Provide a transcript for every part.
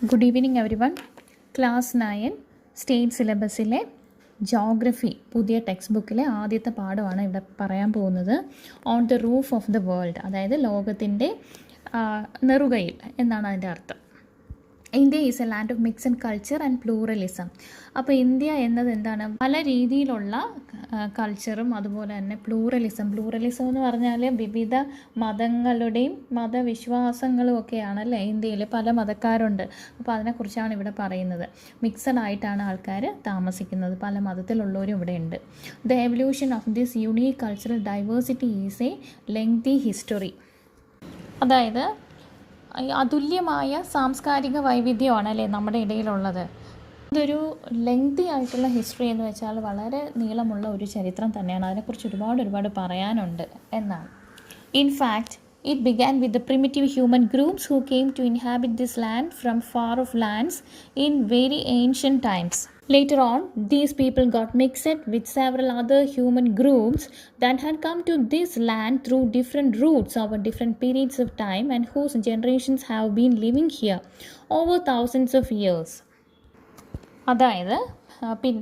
Good evening everyone. Class 9 state സിലബസിലെ geography പുതിയ text ബുക്കിലെ ആദ്യത്തെ പാഠമാണ് ഇവിടെ പറയാൻ പോകുന്നത്. On the roof of the world, അതായത് ലോകത്തിൻ്റെ നെറുകയിൽ എന്നാണ് അതിൻ്റെ അർത്ഥം. India is a land of mix and culture and pluralism. അപ്പോൾ ഇന്ത്യ എന്നത് എന്താണ്? പല രീതിയിലുള്ള കൾച്ചറും അതുപോലെ തന്നെ പ്ലൂറലിസം എന്ന് പറഞ്ഞാൽ വിവിധ മതങ്ങളുടെയും മതവിശ്വാസങ്ങളും ഒക്കെയാണല്ലേ. ഇന്ത്യയിൽ പല മതക്കാരുണ്ട്. അപ്പോൾ അതിനെക്കുറിച്ചാണ് ഇവിടെ പറയുന്നത്. മിക്സഡ് ആയിട്ടാണ് ആൾക്കാർ താമസിക്കുന്നത്, പല മതത്തിലുള്ളവരും ഇവിടെ ഉണ്ട്. The evolution of this unique cultural diversity is A lengthy history. അതായത് അതുല്യമായ സാംസ്കാരിക വൈവിധ്യമാണ് അല്ലേ നമ്മുടെ ഇടയിലുള്ളത്. ഇതൊരു ലെങ്തി ആയിട്ടുള്ള ഹിസ്റ്ററി എന്ന് വെച്ചാൽ വളരെ നീളമുള്ള ഒരു ചരിത്രം തന്നെയാണ്. അതിനെക്കുറിച്ച് ഒരുപാട് പറയാനുണ്ട് എന്നാണ്. In fact it began with the primitive human groups who came to inhabit this land from far off lands in very ancient times. Later on, these people got mixed with several other human groups that had come to this land through different routes over different periods of time and whose generations have been living here over thousands of years. അതായത്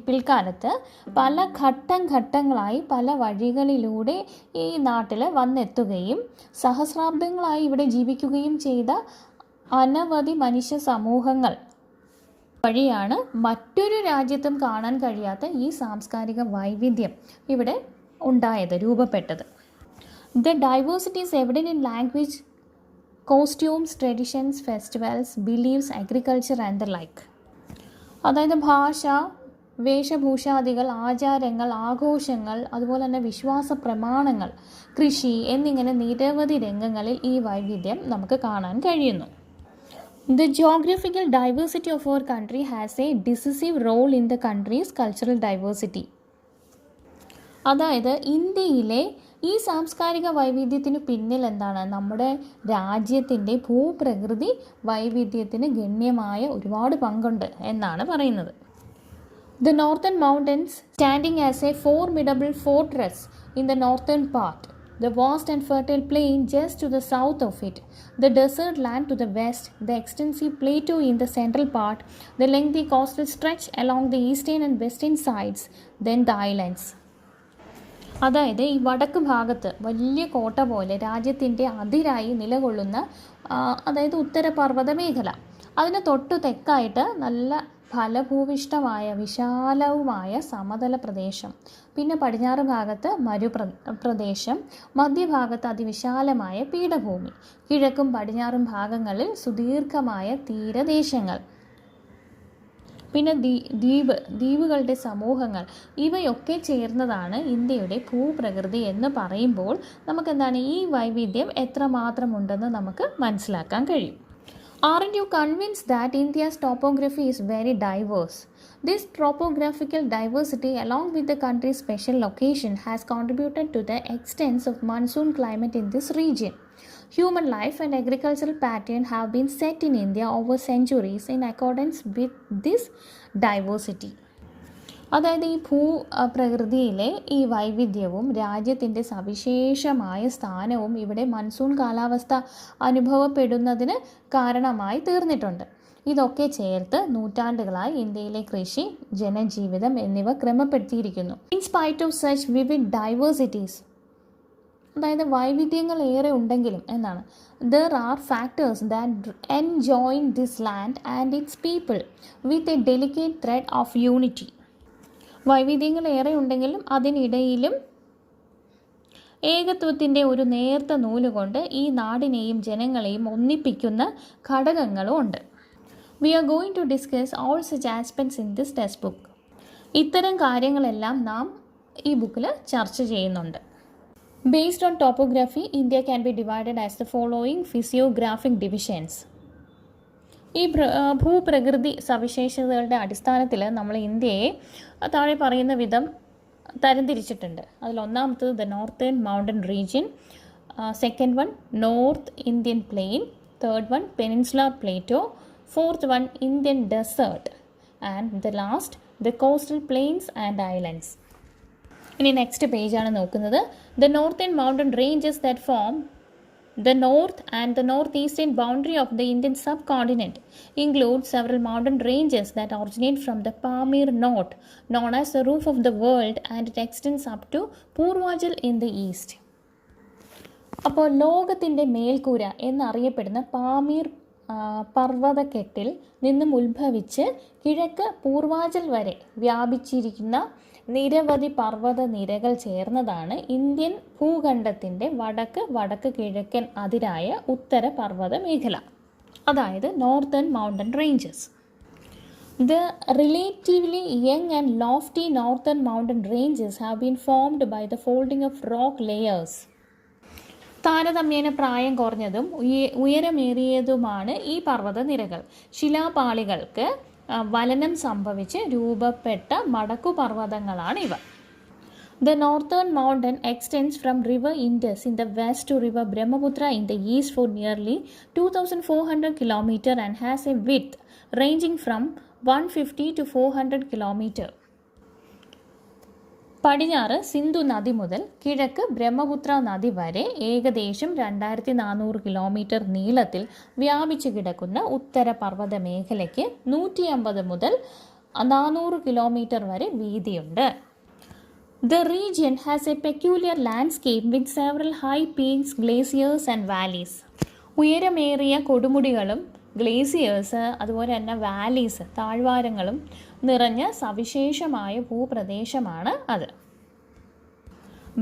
പിൽക്കാലത്ത് പല ഘട്ടങ്ങളായി പല വഴികളിലൂടെ ഈ നാട്ടിൽ വന്നെത്തുകയും സഹസ്രാബ്ദങ്ങളായി ഇവിടെ ജീവിക്കുകയും ചെയ്ത അനവധി മനുഷ്യ സമൂഹങ്ങൾ വഴിയാണ് മറ്റൊരു രാജ്യത്തും കാണാൻ കഴിയാത്ത ഈ സാംസ്കാരിക വൈവിധ്യം ഇവിടെ ഉണ്ടായത്, രൂപപ്പെട്ടത്. The diversity is evident in language, costumes, traditions, festivals, believes, agriculture and the like. അതായത് ഭാഷ, വേഷഭൂഷാദികൾ, ആചാരങ്ങൾ, ആഘോഷങ്ങൾ, അതുപോലെ തന്നെ വിശ്വാസ പ്രമാണങ്ങൾ, കൃഷി എന്നിങ്ങനെ നിരവധി രംഗങ്ങളിൽ ഈ വൈവിധ്യം നമുക്ക് കാണാൻ കഴിയുന്നു. The geographical diversity of our country has a decisive role in the country's cultural diversity. അതായത് ഇന്ത്യയിലെ ഈ സാംസ്കാരിക വൈവിധ്യത്തിന് പിന്നിൽ എന്താണ്? നമ്മുടെ രാജ്യത്തിൻ്റെ ഭൂപ്രകൃതി വൈവിധ്യത്തിന് ഗണ്യമായ ഒരുപാട് പങ്കുണ്ട് എന്നാണ് പറയുന്നത്. The northern mountains, standing as a formidable fortress in the northern part, the vast and fertile plain just to the south of it, the desert land to the west, the extensive plateau in the central part, the lengthy coastal stretch along the eastern and western sides, then the islands. അതായത് ഈ വടക്ക് ഭാഗത്ത് വലിയ കോട്ട പോലെ രാജ്യത്തിൻ്റെ അതിരായി നിലകൊള്ളുന്ന അതായത് ഉത്തരപർവ്വത മേഖല, അതിന് തൊട്ടു തെക്കായിട്ട് നല്ല ഫലഭൂവിഷ്ടമായ വിശാലവുമായ സമതല പ്രദേശം, പിന്നെ പടിഞ്ഞാറ് ഭാഗത്ത് പ്രദേശം, മധ്യഭാഗത്ത് അതിവിശാലമായ പീഠഭൂമി, കിഴക്കും പടിഞ്ഞാറും ഭാഗങ്ങളിൽ സുദീർഘമായ തീരദേശങ്ങൾ, പിന്നെ ദ്വീപുകളുടെ സമൂഹങ്ങൾ, ഇവയൊക്കെ ചേർന്നതാണ് ഇന്ത്യയുടെ ഭൂപ്രകൃതി എന്ന് പറയുമ്പോൾ നമുക്കെന്താണ് ഈ വൈവിധ്യം എത്രമാത്രം ഉണ്ടെന്ന് നമുക്ക് മനസ്സിലാക്കാൻ കഴിയും. Aren't you convinced that India's topography is very diverse? This topographical diversity, along with the country's special location, has contributed to the extent of monsoon climate in this region. Human life and agricultural pattern have been set in India over centuries in accordance with this diversity. അതായത് ഈ പ്രകൃതിയിലെ ഈ വൈവിധ്യവും രാജ്യത്തിൻ്റെ സവിശേഷമായ സ്ഥാനവും ഇവിടെ monsoon കാലാവസ്ഥ അനുഭവപ്പെടുന്നതിന് കാരണമായി തീർന്നിട്ടുണ്ട്. ഇതൊക്കെ ചേർത്ത് നൂറ്റാണ്ടുകളായി ഇന്ത്യയിലെ കൃഷി, ജനജീവിതം എന്നിവ ക്രമപ്പെടുത്തിയിരിക്കുന്നു. In spite of such vivid diversities, അതായത് വൈവിധ്യങ്ങൾ ഏറെ ഉണ്ടെങ്കിലും എന്താണ്, there are factors that enjoin this land and its people with a delicate thread of unity. വൈവിധ്യങ്ങൾ ഏറെ ഉണ്ടെങ്കിലും അതിനിടയിലും ഏകത്വത്തിൻ്റെ ഒരു നേർത്ത നൂലുകൊണ്ട് ഈ നാടിനെയും ജനങ്ങളെയും ഒന്നിപ്പിക്കുന്ന ഘടകങ്ങളും ഉണ്ട്. We are going to discuss all such aspects in this text book. ഇത്തരം കാര്യങ്ങളെല്ലാം നാം ഈ ബുക്കിൽ ചർച്ച ചെയ്യുന്നുണ്ട്. Based on topography, India can be divided as the following physiographic divisions. ഈ ഭൂപ്രകൃതി സവിശേഷതകളുടെ അടിസ്ഥാനത്തിൽ നമ്മൾ ഇന്ത്യയെ താഴെ പറയുന്ന വിധം തരംതിരിച്ചിട്ടുണ്ട്. അതിലൊന്നാമത്തത് the northern mountain region, second one North Indian plain, third one peninsular plateau, fourth one Indian desert and the last the coastal plains and islands. ഇനി നെക്സ്റ്റ് പേജാണ് നോക്കുന്നത്. The northern mountain ranges that form The north and the northeastern boundary of the Indian subcontinent includes several mountain ranges that originate from the Pamir Knot, known as the roof of the world, and it extends up to Purvachal in the east. അപ്പോൾ ലോകത്തിൻ്റെ മേൽക്കൂര എന്നറിയപ്പെടുന്ന Pamir പർവ്വതക്കെട്ടിൽ നിന്നും ഉത്ഭവിച്ച് കിഴക്ക് പൂർവാചൽ വരെ വ്യാപിച്ചിരിക്കുന്ന നിരവധി പർവ്വത നിരകൾ ചേർന്നതാണ് ഇന്ത്യൻ ഭൂഖണ്ഡത്തിൻ്റെ വടക്ക് കിഴക്കൻ അതിരായ ഉത്തര പർവ്വത മേഖല, അതായത് northern mountain ranges. The relatively young and lofty northern mountain ranges have been formed by the folding of rock layers. താരതമ്യേന പ്രായം കുറഞ്ഞതും ഉയരമേറിയതുമാണ് ഈ പർവ്വത നിരകൾ. ശിലാപാളികൾക്ക് വലനം സംഭവിച്ച് രൂപപ്പെട്ട മടക്കുപർവ്വതങ്ങളാണ് ഇവ. The northern mountain extends from river Indus in the west to river Brahmaputra in the east for nearly 2,400 km and has a width ranging from 150 to 400 km. പടിഞ്ഞാറ് സിന്ധു നദി മുതൽ കിഴക്ക് ബ്രഹ്മപുത്ര നദി വരെ ഏകദേശം 2400 കിലോമീറ്റർ നീളത്തിൽ വ്യാപിച്ചു കിടക്കുന്ന ഉത്തര പർവ്വത മേഖലയ്ക്ക് 150 മുതൽ 400 കിലോമീറ്റർ വരെ വീതിയുണ്ട്. The region has a peculiar landscape with several high peaks, glaciers and valleys. ഉയരമേറിയ കൊടുമുടികളും ഗ്ലേസിയേഴ്സ് അതുപോലെ തന്നെ വാലീസ് താഴ്വാരങ്ങളും നിറഞ്ഞ സവിശേഷമായ ഭൂപ്രദേശമാണ് അത്.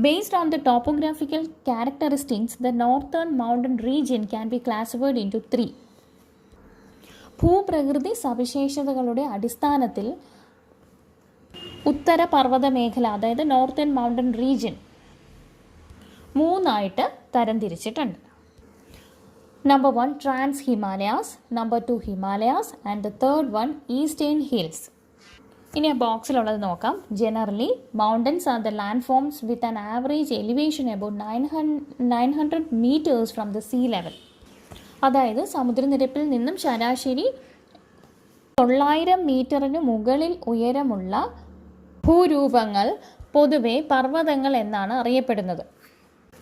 Based on the topographical characteristics, the northern mountain region can be classified into 3. ഭൂപ്രകൃതി സവിശേഷതകളുടെ അടിസ്ഥാനത്തിൽ ഉത്തര പർവ്വത മേഖല അതായത് northern mountain region 3 തരംതിരിച്ചിട്ടുണ്ട്. Number 1 Trans Himalayas, number 2 Himalayas and the third one Eastern Hills. ഇനി ആ ബോക്സിലുള്ളത് നോക്കാം. Generally mountains are the land forms with an average elevation about 900 meters from the sea level. അതായത് സമുദ്രനിരപ്പിൽ നിന്നും ശരാശരി 900 മീറ്ററിന് മുകളിൽ ഉയരമുള്ള ഭൂരൂപങ്ങൾ പൊതുവെ പർവ്വതങ്ങൾ എന്നാണ് അറിയപ്പെടുന്നത്.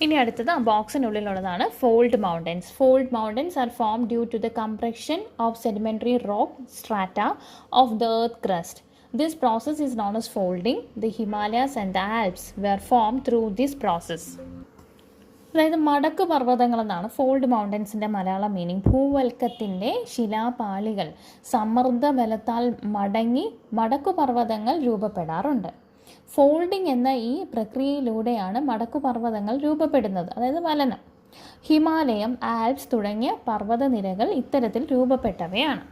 ഇനി അടുത്തത് ആ ബോക്സിനുള്ളിലുള്ളതാണ് fold mountains. Fold mountains are form due to the compression of sedimentary rock strata of the earth crust. This process is known as folding. The Himalayas and the Alps were formed through this process. അതായത് മടക്ക് പർവ്വതങ്ങൾ എന്നാണ് fold മൗണ്ടൻസിൻ്റെ Malayalam meaning. ഭൂവൽക്കത്തിൻ്റെ ശിലാപാളികൾ സമ്മർദ്ദ ബലത്താൽ മടങ്ങി മടക്കുപർവ്വതങ്ങൾ രൂപപ്പെടാറുണ്ട്. Folding എന്ന ഈ പ്രക്രിയയിലൂടെയാണ് മടക്കുപർവ്വതങ്ങൾ രൂപപ്പെടുന്നത്, അതായത് വലനം. ഹിമാലയം, ആൽപ്സ് തുടങ്ങിയ പർവ്വതനിരകൾ ഇത്തരത്തിൽ രൂപപ്പെട്ടവയാണ്.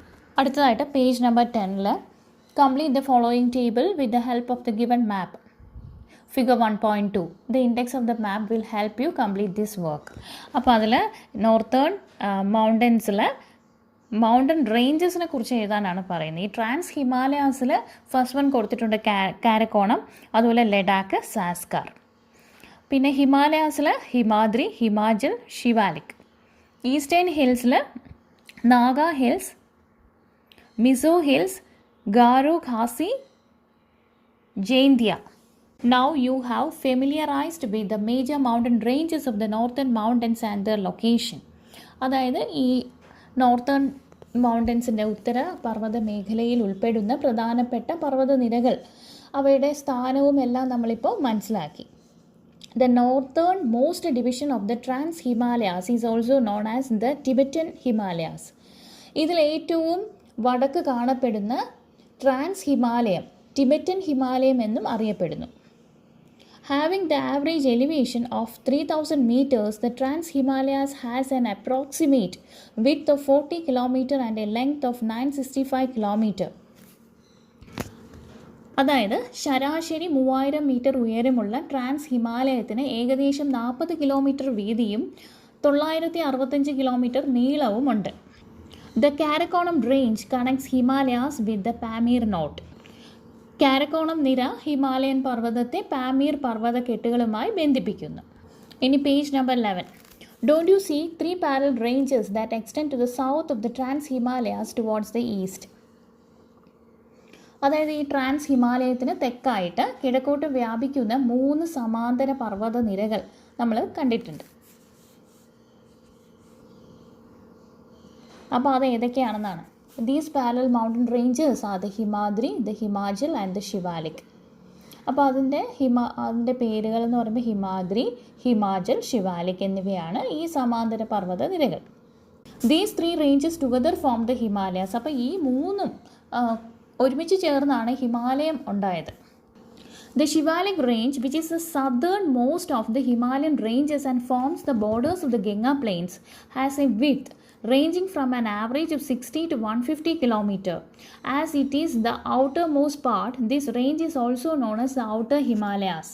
അടുത്തതായിട്ട് page number 10 complete the following table with the help of the given map. Figure 1.2. The index of the map will help you complete this work. അപ്പോൾ അതിൽ നോർത്തേൺ മൗണ്ടൻസിൽ മൗണ്ടൻ റേഞ്ചസിനെ കുറിച്ച് എഴുതാനാണ് പറയുന്നത്. ഈ ട്രാൻസ് ഹിമാലയാസിൽ ഫസ്റ്റ് വൺ കൊടുത്തിട്ടുണ്ട് കാരക്കോണം, അതുപോലെ ലഡാക്ക്, സാസ്കാർ. പിന്നെ ഹിമാലയാസിൽ ഹിമാദ്രി, ഹിമാചൽ, ഷിവാലിക്. ഈസ്റ്റേൺ ഹിൽസിൽ Naga hills, Mizo hills, Garo, Khasi, Jaintia. Now you have familiarized with the major mountain ranges of the northern mountains and their location. അതായത് ഈ നോർത്തേൺ മൗണ്ടൻസിൻ്റെ ഉത്തര പർവ്വത മേഖലയിൽ ഉൾപ്പെടുന്ന പ്രധാനപ്പെട്ട പർവ്വതനിരകൾ അവയുടെ സ്ഥാനവും എല്ലാം നമ്മളിപ്പോൾ മനസ്സിലാക്കി. The northern most division of the Trans Himalayas is also known as the Tibetan Himalayas. ഇതിൽ ഏറ്റവും വടക്ക് കാണപ്പെടുന്ന ട്രാൻസ് ഹിമാലയം ടിബറ്റൻ ഹിമാലയം എന്നും അറിയപ്പെടുന്നു. Having the average elevation of 3,000 meters, the Trans Himalayas has an approximate width of 40 km and a length of 965 km. അതായത് ശരാശരി 3000 metre ഉയരമുള്ള trans ഹിമാലയത്തിന് ഏകദേശം 40 കിലോമീറ്റർ വീതിയും 965 കിലോമീറ്റർ നീളവുമുണ്ട്. The Karakoram range connects Himalayas with the Pamir Knot. Karakoram നിര ഹിമാലയൻ പർവ്വതത്തെ Pamir പർവ്വതക്കെട്ടുകളുമായി ബന്ധിപ്പിക്കുന്നു. ഇനി page number 11. Don't you see 3 parallel ranges that extend to the south of the Trans Himalayas towards the east? അതായത് ഈ trans ഹിമാലയത്തിന് തെക്കായിട്ട് കിഴക്കോട്ട് വ്യാപിക്കുന്ന 3 സമാന്തര പർവ്വത നിരകൾ നമ്മൾ കണ്ടിട്ടുണ്ട്. അപ്പോൾ അത് ഏതൊക്കെയാണെന്നാണ്. These parallel mountain ranges are the Himadri, the Himachal and the Shivalik. അപ്പോൾ അതിൻ്റെ പേരുകൾ എന്ന് പറയുമ്പോൾ ഹിമാദ്രി, ഹിമാചൽ, ശിവാലിക് എന്നിവയാണ് ഈ സമാന്തര പർവ്വത നിരകൾ. These 3 ranges together form the Himalayas. അപ്പോൾ ഈ മൂന്നും ഒരുമിച്ച് ചേർന്നാണ് ഹിമാലയം ഉണ്ടായത്. The Shivalik range, which is the southernmost of the Himalayan ranges and forms the borders of the Ganga plains, has a width ranging from an average of 60 to 150 km. As it is the outermost part, this range is also known as the Outer Himalayas.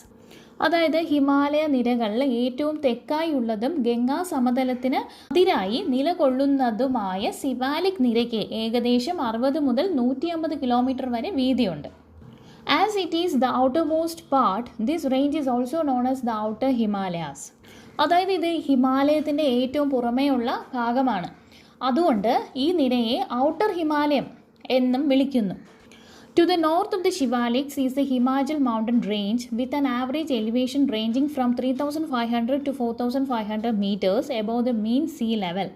അതായത് ഹിമാലയ നിരകളിൽ ഏറ്റവും തെക്കായി ഉള്ളതും ഗംഗാ സമതലത്തിന് അതിരായി നിലകൊള്ളുന്നതുമായ സിവാലിക് നിരയ്ക്ക് ഏകദേശം 60 മുതൽ 150 kilometre വരെ വീതിയുണ്ട്. As it is the outermost part, this range is also known as the Outer Himalayas. അതായത് ഇത് ഹിമാലയത്തിൻ്റെ ഏറ്റവും പുറമേയുള്ള ഭാഗമാണ്. അതുകൊണ്ട് ഈ നിരയെ ഔട്ടർ ഹിമാലയം എന്നും വിളിക്കുന്നു. To the north of the Shivaliks is the Himachal mountain range with an average elevation ranging from 3,500 to 4,500 meters above the mean sea level.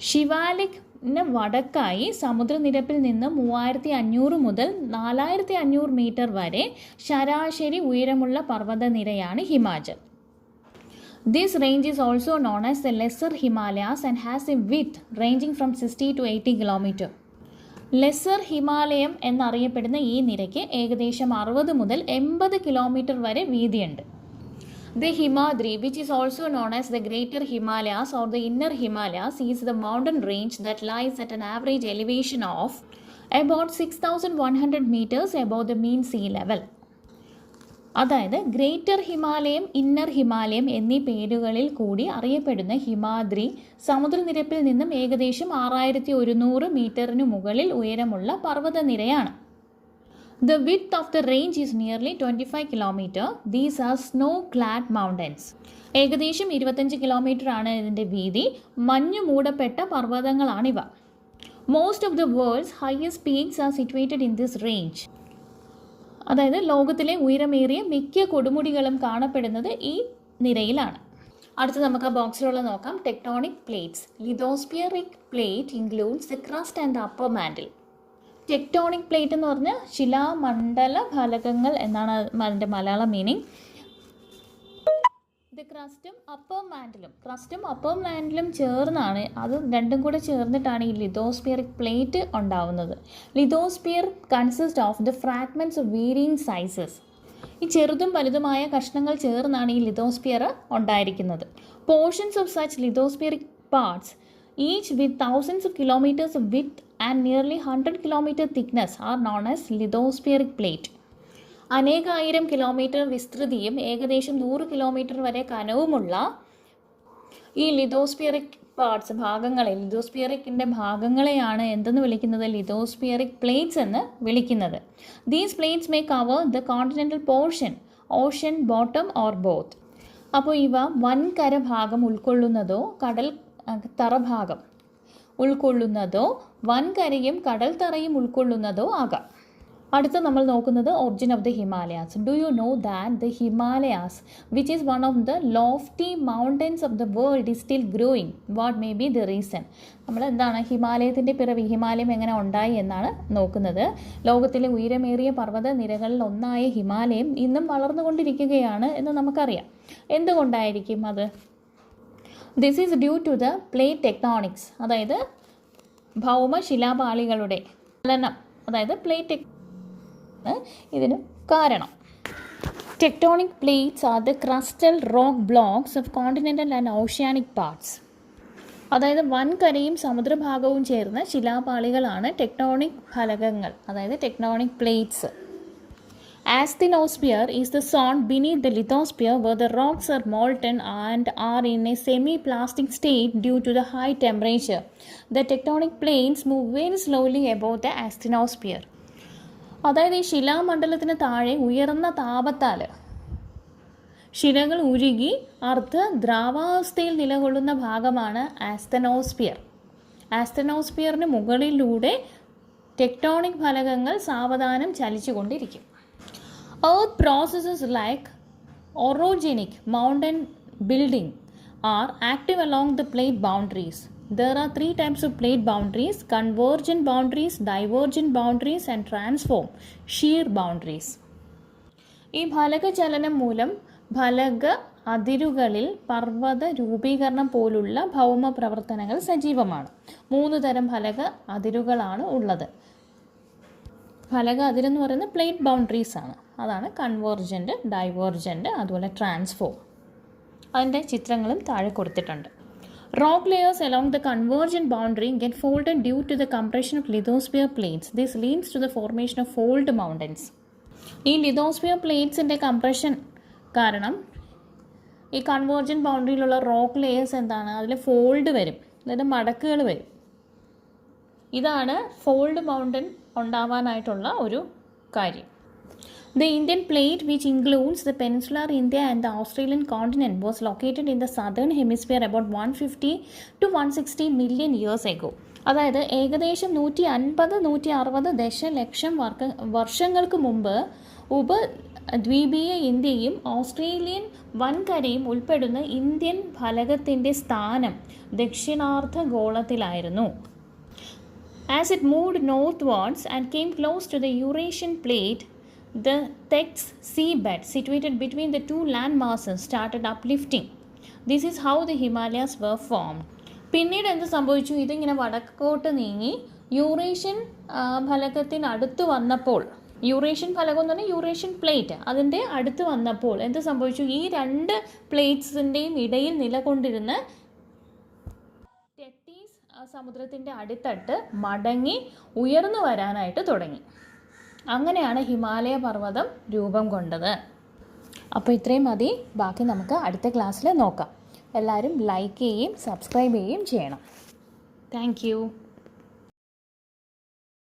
ശിവാലിക്കിന് വടക്കായി സമുദ്രനിരപ്പിൽ നിന്ന് 3,500 മുതൽ 4,500 മീറ്റർ വരെ ശരാശരി ഉയരമുള്ള പർവ്വതനിരയാണ് Himachal. This range is also known as the Lesser Himalayas and has a width ranging from 60 to 80 km. Lesser ഹിമാലയം എന്നറിയപ്പെടുന്ന ഈ നിരയ്ക്ക് ഏകദേശം 60 മുതൽ 80 കിലോമീറ്റർ വരെ വീതിയുണ്ട്. The Himadri, which is also known as the Greater Himalayas or the Inner Himalayas, is the mountain range that lies at an average elevation of about 6,100 meters above the mean sea level. അതായത് greater ഹിമാലയം, inner ഹിമാലയം എന്നീ പേരുകളിൽ കൂടി അറിയപ്പെടുന്ന ഹിമാദ്രി സമുദ്രനിരപ്പിൽ നിന്നും ഏകദേശം 6,100 മീറ്ററിനു മുകളിൽ ഉയരമുള്ള പർവ്വതനിരയാണ്. The width of the range is nearly 25 kilometer. These are snow-clad mountains. ഏകദേശം 25 കിലോമീറ്റർ ആണ് ഇതിൻ്റെ വീതി. മഞ്ഞു മൂടപ്പെട്ട പർവ്വതങ്ങളാണിവ. Most of the world's highest peaks are situated in this range. അതായത് ലോകത്തിലെ ഉയരമേറിയ മിക്ക കൊടുമുടികളും കാണപ്പെടുന്നത് ഈ നിരയിലാണ്. അടുത്ത് നമുക്ക് ആ ബോക്സിലുള്ള നോക്കാം. Tectonic plates. Lithospheric plate includes the crust and the upper mantle. Tectonic plate എന്ന് പറഞ്ഞാൽ ശിലാമണ്ഡല ഫലകങ്ങൾ എന്നാണ് അതിൻ്റെ മലയാളം മീനിങ്. ഇത് ക്രസ്റ്റും അപ്പർ മാൻഡിലും ചേർന്നാണ്, അത് രണ്ടും കൂടെ ചേർന്നിട്ടാണ് ഈ ലിതോസ്ഫിയറിക് പ്ലേറ്റ് ഉണ്ടാവുന്നത്. Lithosphere consist of the fragments of varying sizes. ഈ ചെറുതും വലുതുമായ കഷ്ണങ്ങൾ ചേർന്നാണ് ഈ ലിതോസ്ഫിയർ ഉണ്ടായിരിക്കുന്നത്. Portions of such lithospheric parts each with thousands of kilometers of width and nearly 100 kilometer thickness are known as lithospheric plate. അനേകായിരം kilometre വിസ്തൃതിയും ഏകദേശം 100 kilometre വരെ കനവുമുള്ള ഈ ലിതോസ്ഫിയറിക് പാർട്സ് ലിതോസ്ഫിയറിക്കിൻ്റെ ഭാഗങ്ങളെയാണ് എന്തെന്ന് വിളിക്കുന്നത്? ലിതോസ്ഫിയറിക് പ്ലേറ്റ്സ് എന്ന് വിളിക്കുന്നത്. These plates may cover the continental portion, Ocean, bottom or both. അപ്പോൾ ഇവ വൻകര ഭാഗം ഉൾക്കൊള്ളുന്നതോ കടൽ തറഭാഗം ഉൾക്കൊള്ളുന്നതോ വൻകരയും കടൽ തറയും ഉൾക്കൊള്ളുന്നതോ ആകാം. അടുത്ത നമ്മൾ നോക്കുന്നത് origin of the Himalayas. Do you know that the Himalayas which is one of the lofty mountains of the world is still growing? What may be the reason? നമ്മൾ എന്താണ് ഹിമാലയത്തിൻ്റെ പിറവി, ഹിമാലയം എങ്ങനെ ഉണ്ടായി എന്നാണ് നോക്കുന്നത്. ലോകത്തിലെ ഉയരമേറിയ പർവ്വത നിരകളിൽ ഒന്നായ ഹിമാലയം ഇന്നും വളർന്നുകൊണ്ടിരിക്കുകയാണ് എന്ന് നമുക്കറിയാം. എന്തുകൊണ്ടായിരിക്കും അത്? This is due to the plate tectonics, അതായത് ഭൗമശിലാപാളികളുടെ ചലനം, അതായത് പ്ലേറ്റ് ഇതിന് കാരണം. Tectonic plates are the crustal rock blocks of continental and oceanic parts. അതായത് വൻകരയും സമുദ്രഭാഗവും ചേർന്ന ശിലാപാളികളാണ് ടെക്ടോണിക് ഫലകങ്ങൾ, അതായത് tectonic plates. Asthenosphere is the zone beneath the lithosphere where the rocks are molten and are in a semi-plastic state due to the high temperature. The tectonic plates move very slowly above the asthenosphere. അതായത് ഈ ശിലാമണ്ഡലത്തിന് താഴെ ഉയർന്ന താപത്താൽ ശിലകൾ ഉരുകി അർദ്ധ ദ്രാവാവസ്ഥയിൽ നിലകൊള്ളുന്ന ഭാഗമാണ് asthenosphere. ആസ്തനോസ്ഫിയറിന് മുകളിലൂടെ ടെക്ടോണിക് ഫലകങ്ങൾ സാവധാനം ചലിച്ചുകൊണ്ടിരിക്കും. Earth processes like orogenic mountain building are active along the plate boundaries. There are 3 types of plate boundaries: convergent boundaries, divergent boundaries and transform shear boundaries. ഈ ഫലക ചലനം മൂലം ഫലക അതിരുകളിൽ പർവ്വത രൂപീകരണം പോലുള്ള ഭൗമ പ്രവർത്തനങ്ങൾ സജീവമാണ്. 3 തരം ഫലക അതിരുകളാണ് ഉള്ളത്. ഫലക അതിരെന്ന് പറയുന്നത് പ്ലേറ്റ് ബൗണ്ടറീസ് ആണ്. അതാണ് കൺവേർജൻറ്റ്, ഡൈവേർജൻറ്റ്, അതുപോലെ ട്രാൻസ്ഫോം. അതിൻ്റെ ചിത്രങ്ങളും താഴെ കൊടുത്തിട്ടുണ്ട്. Rock layers along the convergent boundary get folded due to the compression of lithosphere plates. This leads to the formation of fold mountains. ഈ ലിതോസ്ഫിയർ പ്ലേറ്റ്സിൻ്റെ കംപ്രഷൻ കാരണം ഈ കൺവേർജൻറ്റ് ബൗണ്ടറിയിലുള്ള റോക്ക് ലെയേഴ്സ് എന്താണ്, അതിൽ ഫോൾഡ് വരും, അതായത് മടക്കുകൾ വരും. ഇതാണ് ഫോൾഡ് മൗണ്ടൻ ഉണ്ടാവാനായിട്ടുള്ള ഒരു കാര്യം. The Indian plate, which includes the peninsular India and the Australian continent, was located in the southern hemisphere about 150 to 160 million years ago. അതായത് ഏകദേശം 150-160 ദശലക്ഷം വർഷങ്ങൾക്ക് മുമ്പ് ഉപദ്വീപീയ ഇന്ത്യയും ഓസ്ട്രേലിയൻ വൻകരയും ഉൾപ്പെടുന്ന ഇന്ത്യൻ ഫലകത്തിൻ്റെ സ്ഥാനം ദക്ഷിണാർദ്ധ ഗോളത്തിലായിരുന്നു. As it moved northwards and came close to the Eurasian plate, the Thecs seabed situated between the two land masses started uplifting. This is how the Himalayas were formed. പിന്നീട് എന്ത് സംഭവിച്ചു? ഇതിങ്ങനെ വടക്കോട്ട് നീങ്ങി Eurasian ഫലകത്തിനടുത്ത് വന്നപ്പോൾ, Eurasian ഫലകം എന്ന് പറഞ്ഞാൽ യൂറേഷ്യൻ പ്ലേറ്റ്, അതിൻ്റെ അടുത്ത് വന്നപ്പോൾ എന്ത് സംഭവിച്ചു? ഈ 2 പ്ലേറ്റ്സിൻ്റെയും ഇടയിൽ നിലകൊണ്ടിരുന്ന ടെത്തീസ് സമുദ്രത്തിൻ്റെ അടിത്തട്ട് മടങ്ങി ഉയർന്നു വരാനായിട്ട് തുടങ്ങി. അങ്ങനെയാണ് ഹിമാലയ പർവ്വതം രൂപം കൊണ്ടത്. അപ്പോൾ ഇത്രയും മതി. ബാക്കി നമുക്ക് അടുത്ത ക്ലാസ്സിൽ നോക്കാം. എല്ലാവരും ലൈക്ക് ചെയ്യുകയും സബ്സ്ക്രൈബ് ചെയ്യുകയും ചെയ്യണം. താങ്ക്